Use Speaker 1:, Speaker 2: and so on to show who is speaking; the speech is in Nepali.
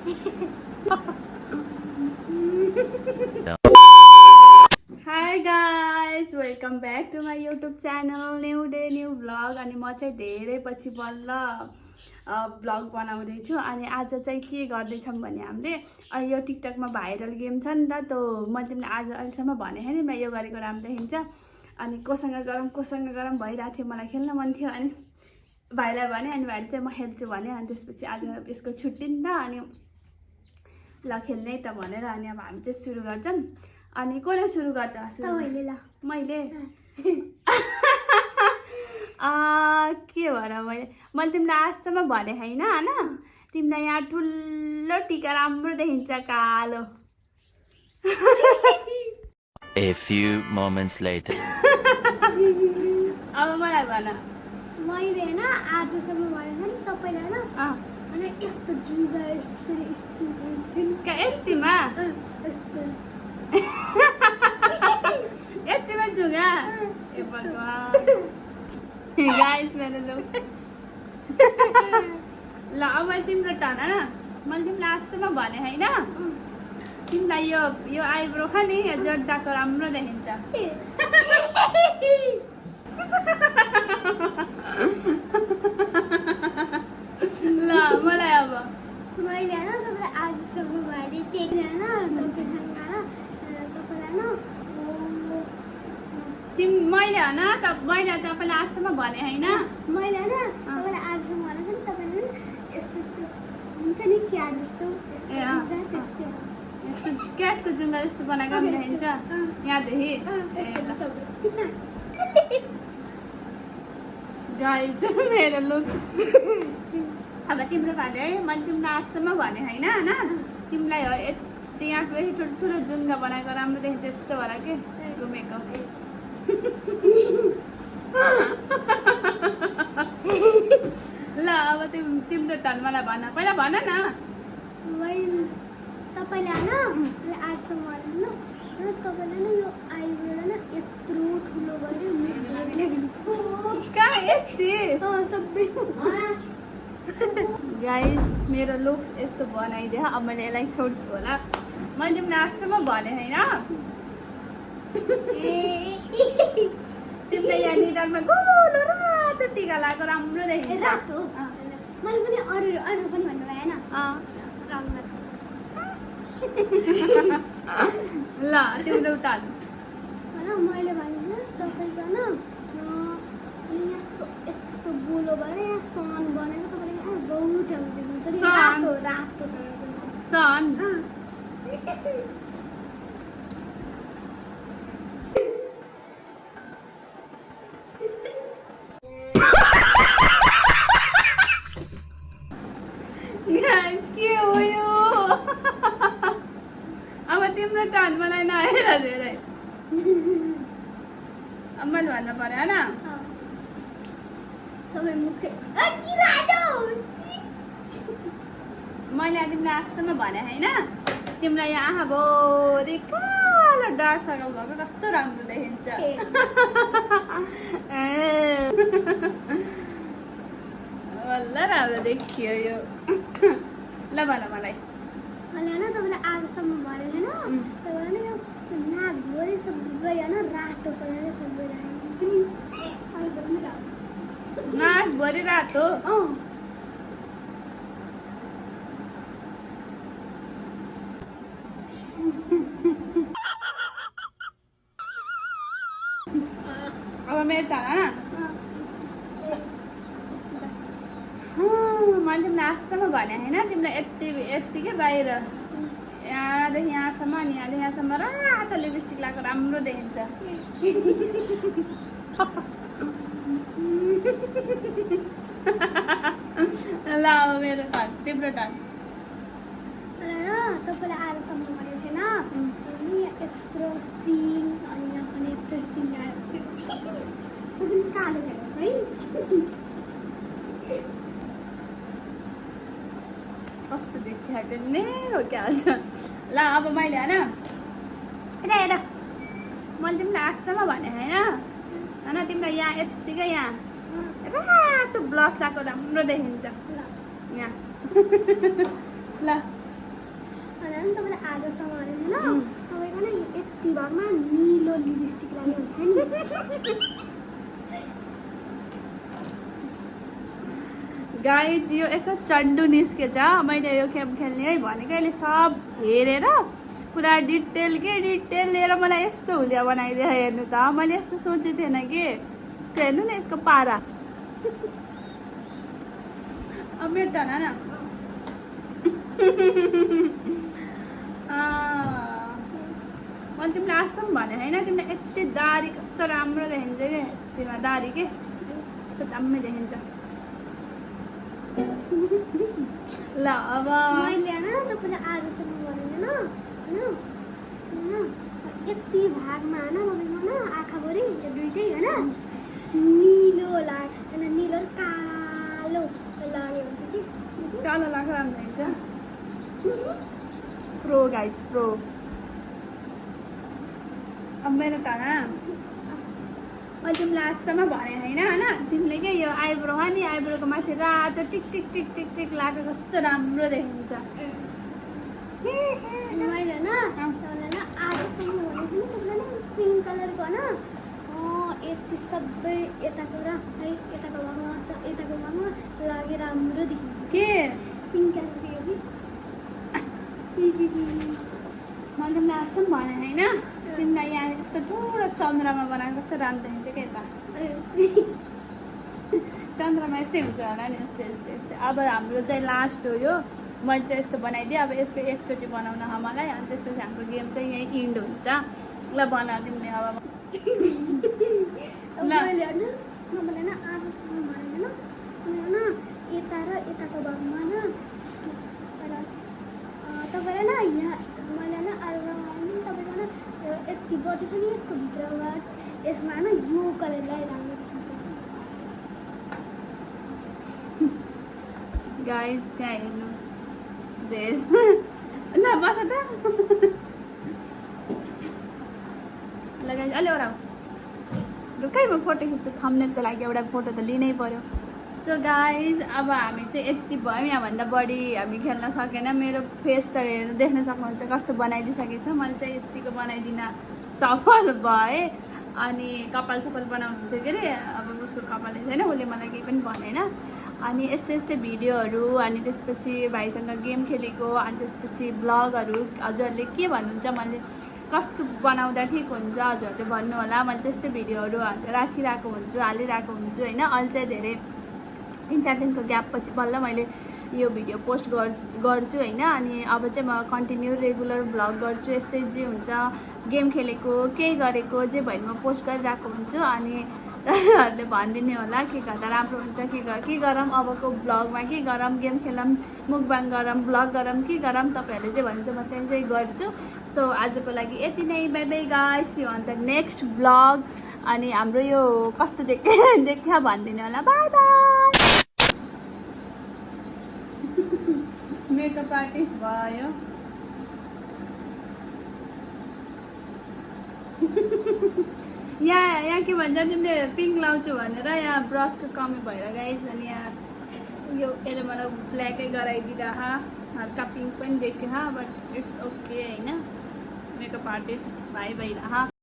Speaker 1: High guys welcome back to my YouTube channel new day new vlog. अनि म चाहिँ धेरै पछि बल्ल भ्लग बनाउँदैछु। अनि आज चाहिँ के गर्दैछौँ भने हामीले यो टिकटकमा भाइरल गेम छ नि त, त्यो म तिमीले आज अहिलेसम्म भनेको नि म यो गरेको राम्रो देखिन्छ। अनि कोसँग गरौँ भइरहेको थियो, मलाई खेल्न मन थियो। अनि भाइलाई भने, अनि भाइले चाहिँ म खेल्छु भने। अनि त्यसपछि आज यसको छुट्टी नि त, अनि ल खेल्नै त भनेर अनि अब हामी चाहिँ सुरु गर्छौँ। अनि कसले सुरु गर्छ? मैले के भन, मैले तिमीलाई आजसम्म भने होइन होइन, तिमीलाई यहाँ ठुलो टिका राम्रो देखिन्छ कालो।
Speaker 2: A few moments later.
Speaker 1: अब मलाई भन।
Speaker 3: मैले होइन आजसम्म भनेको नि तपाईँले होइन, अनि यस्तो जुगा
Speaker 1: यतिमा यतिमा जुगा ए भगवान। गाइस मेरो लो ल अब मैले तिम्रो टर्न होइन। मैले तिमीलाई आजसम्म भने होइन, तिमीलाई यो आइब्रो खा नि जोड्दाको राम्रो देखिन्छ। ल मलाई अब
Speaker 3: मैले होइन तपाईँलाई आजसम्म भने त्यही होइन
Speaker 1: मैले होइन मैले तपाईँलाई आजसम्म भने होइन,
Speaker 3: मैले होइन तपाईँलाई आजसम्म भनेको नि, तपाईँले यस्तो यस्तो हुन्छ नि क्या जस्तो त्यस्तो
Speaker 1: यस्तो क्याटको जुङ्गा जस्तो बनाएको पनि देखिन्छ यहाँदेखि। गाइस मेरो लुक अब तिम्रो भने है, मैले तिमीलाई आजसम्म भने होइन होइन, तिमीलाई हो यति यहाँ ठुल्ठुलो जुङ्गा बनाएको राम्रो देखिन्छ यस्तो भएर के घुमेको। ल अब तिम्रो टर्न, मलाई भन, पहिला भन न।
Speaker 3: मैले तपाईँले होइन आजसम्म भनेको न, तपाईँले न यो आइब्रो होइन यत्रो ठुलो गरेर
Speaker 1: कहाँ यति
Speaker 3: सबै
Speaker 1: गाइस मेरो लुक्स यस्तो बनाइदियो। अब मैले यसलाई छोड्छु होला। मैले तिमीलाई आजसम्म भने होइन, तिमीले यहाँ निधारमा गोलो रातो टिका लगाएको राम्रो देखिन्छ।
Speaker 3: रातो मैले पनि अरू पनि भन्नु भयो होइन राम्रो।
Speaker 1: ल तिम्रो उताल
Speaker 3: होइन मैले भनेको तपाईँको होइन यहाँ यस्तो गोलो भएर यहाँ सन बनेको, तपाईँले यहाँ बहुत राम्रो देखिन्छ नि, रातो रातो
Speaker 1: सन। के हो यो? अब तिम्रो टर्न, मलाई नहेर धेरै। अब मैले भन्नु पर्यो होइन,
Speaker 3: सबै मुखै
Speaker 1: मैले तिमीलाई आजसम्म भने होइन, तिमीलाई यहाँ आँखा भोरि कालो डार्क सर्कल भएको कस्तो राम्रो देखिन्छ। बल्ल राम्रो देखियो यो। ल भन मलाई।
Speaker 3: मैले होइन तपाईँलाई आजसम्म भनेको होइन, तपाईँले यो नाकभरि सबै होइन रातो कलरले सबै
Speaker 1: नाकभरि रातो? अब मेरो टर्न होइन, मैले तिमीलाई आजसम्म भने होइन, तिमीलाई यत्तिकै बाहिर यहाँदेखि यहाँसम्म अनि यहाँदेखि यहाँसम्म रातो लिपस्टिक लगाएको राम्रो देखिन्छ। ल अब मेरो टर्न, तिम्रो टर्न।
Speaker 3: तपाईँले आजसम्म भनेको थिएन अनि यत्रो सिङ अनि यहाँ पनि यत्रो सिङ आयो कालो है
Speaker 1: कस्तो देखिहाल्यो नि हो क्या हुन्छ। ल अब मैले होइन यता मैले तिमीलाई आजसम्म भने होइन, तिमीलाई यहाँ यत्तिकै यहाँ रातो ब्लस लगाएको राम्रो देखिन्छ यहाँ। ल
Speaker 3: नि तपाईँले आजसम्म भनेको होइन तपाईँको नि यति भरमा निलो लिपस्टिक लाग्यो हुन्छ नि
Speaker 1: गाइज यो यस्तो चन्डु निस्केछ मैले यो गेम खेल्ने है भनेको अहिले सब हेरेर पुरा डिटेल लिएर मलाई यस्तो हुलिया बनाइदियो हेर्नु त मैले यस्तो सोचेको थिएन कि हेर्नु न यसको पारा अब मेरो त न मैले तिमीलाई आजसम्म भने होइन तिमीलाई यति दारी कस्तो राम्रो देखिन्छ कि तिमीलाई दारी के कस्तो दामी देखिन्छ ल अब
Speaker 3: मैले होइन तपाईँले आजसम्म भनेको होइन यति भागमा होइन तपाईँको होइन आँखाभरि यो दुइटै होइन निलो लाग्यो होइन निलो र कालो लाग्यो हुन्छ कि
Speaker 1: कालो लाग्यो राम्रो हुन्छ प्रो गाइज प्रो अब मेरो त मैले तिमीलाई आजसम्म भने होइन तिमीले के यो आइब्रो नि आइब्रोको माथि रातो टिक टिक टिक टिक टिक लागेको कस्तो राम्रो देखिन्छ
Speaker 3: मैले होइन तपाईँलाई आजसम्म भनेको नि तपाईँलाई पिङ्क कलरको होइन यति सबै यताको र है यताको भागमा यताको भागमा लागि राम्रो देखिन्छ
Speaker 1: के
Speaker 3: पिङ्क कलरको यो कि
Speaker 1: मैले तिमीलाई आजसम्म भने होइन तिमीलाई यहाँ यस्तो ठुलो चन्द्रमा बनाएको कस्तो राम्रो देखिन्छ क्या यता चन्द्रमा यस्तै हुन्छ होला नि यस्तै अब हाम्रो चाहिँ लास्ट हो यो मैले चाहिँ यस्तो बनाइदिएँ अब यसको एकचोटि बनाउन मलाई अनि त्यसपछि हाम्रो गेम चाहिँ यहीँ इन्ड हुन्छ ल बना तिमीले अब
Speaker 3: मैले होइन तपाईँलाई होइन आजसम्म भनेको होइन यता र यताको भागमा होइन तपाईँलाई न यहाँ मैले होइन आजसम्म तपाईँको होइन यति बजेछ नि यसको भित्रमा यसमा होइन यो कलरलाई राम्रो देखिन्छ
Speaker 1: गाइस यहाँ हेर्नु ड्रेस ल बस त ल गाइस अलि ओराउ रुखैमा फोटो खिच्छु थम्बनेलको लागि एउटा फोटो त लिनै पर्यो सो गाइज अब हामी चाहिँ यति भयो यहाँभन्दा बढी हामी खेल्न सकेन मेरो फेस त हेर्नु देख्न सक्नुहुन्छ कस्तो बनाइदिइसकेको छ मैले चाहिँ यतिको बनाइदिन सफल भएँ अनि कपाल सपाल बनाउनु थियो के अरे अब उसको कपालले छैन उसले मलाई केही पनि भनेन अनि यस्तै भिडियोहरू अनि त्यसपछि भाइसँग गेम खेलेको अनि त्यसपछि ब्लगहरू हजुरहरूले के भन्नुहुन्छ मैले कस्तो बनाउँदा ठिक हुन्छ हजुरहरूले भन्नु होला मैले त्यस्तै भिडियोहरू राखिरहेको हुन्छु हालिरहेको हुन्छु होइन अहिले चाहिँ धेरै 3-4 दिनको ग्याप पछि बल्ल मैले यो भिडियो पोस्ट गर्छु होइन अनि अब चाहिँ म कन्टिन्यू रेगुलर भ्लग गर्छु यस्तै जे हुन्छ गेम खेलेको केही गरेको जे भयो म पोस्ट गरिरहेको हुन्छु अनि तपाईँहरूले भनिदिनु होला के गर्दा राम्रो हुन्छ के गरौँ अबको भ्लगमा के गरौँ गेम खेलौँ मुकबाङ गरौँ भ्लग गरौँ के गरौँ तपाईँहरूले जे भन्नुहुन्छ म त्यही चाहिँ गर्छु सो आजको लागि यति नै बाई बाई गाइस यो अन्त नेक्स्ट भ्लग अनि हाम्रो यो कस्तो देख्यो भनिदिनु होला बाई बाई मेकअप आर्टिस्ट भयो यहाँ के भन्छ तिमीले पिङ्क लाउँछु भनेर यहाँ ब्रसको कमी भएर गाइस अनि यहाँ यो यसले मलाई ब्ल्याकै गराइदिरह हल्का पिङ्क पनि देख्यो बट इट्स ओके होइन मेकअप आर्टिस्ट भाइ भइरह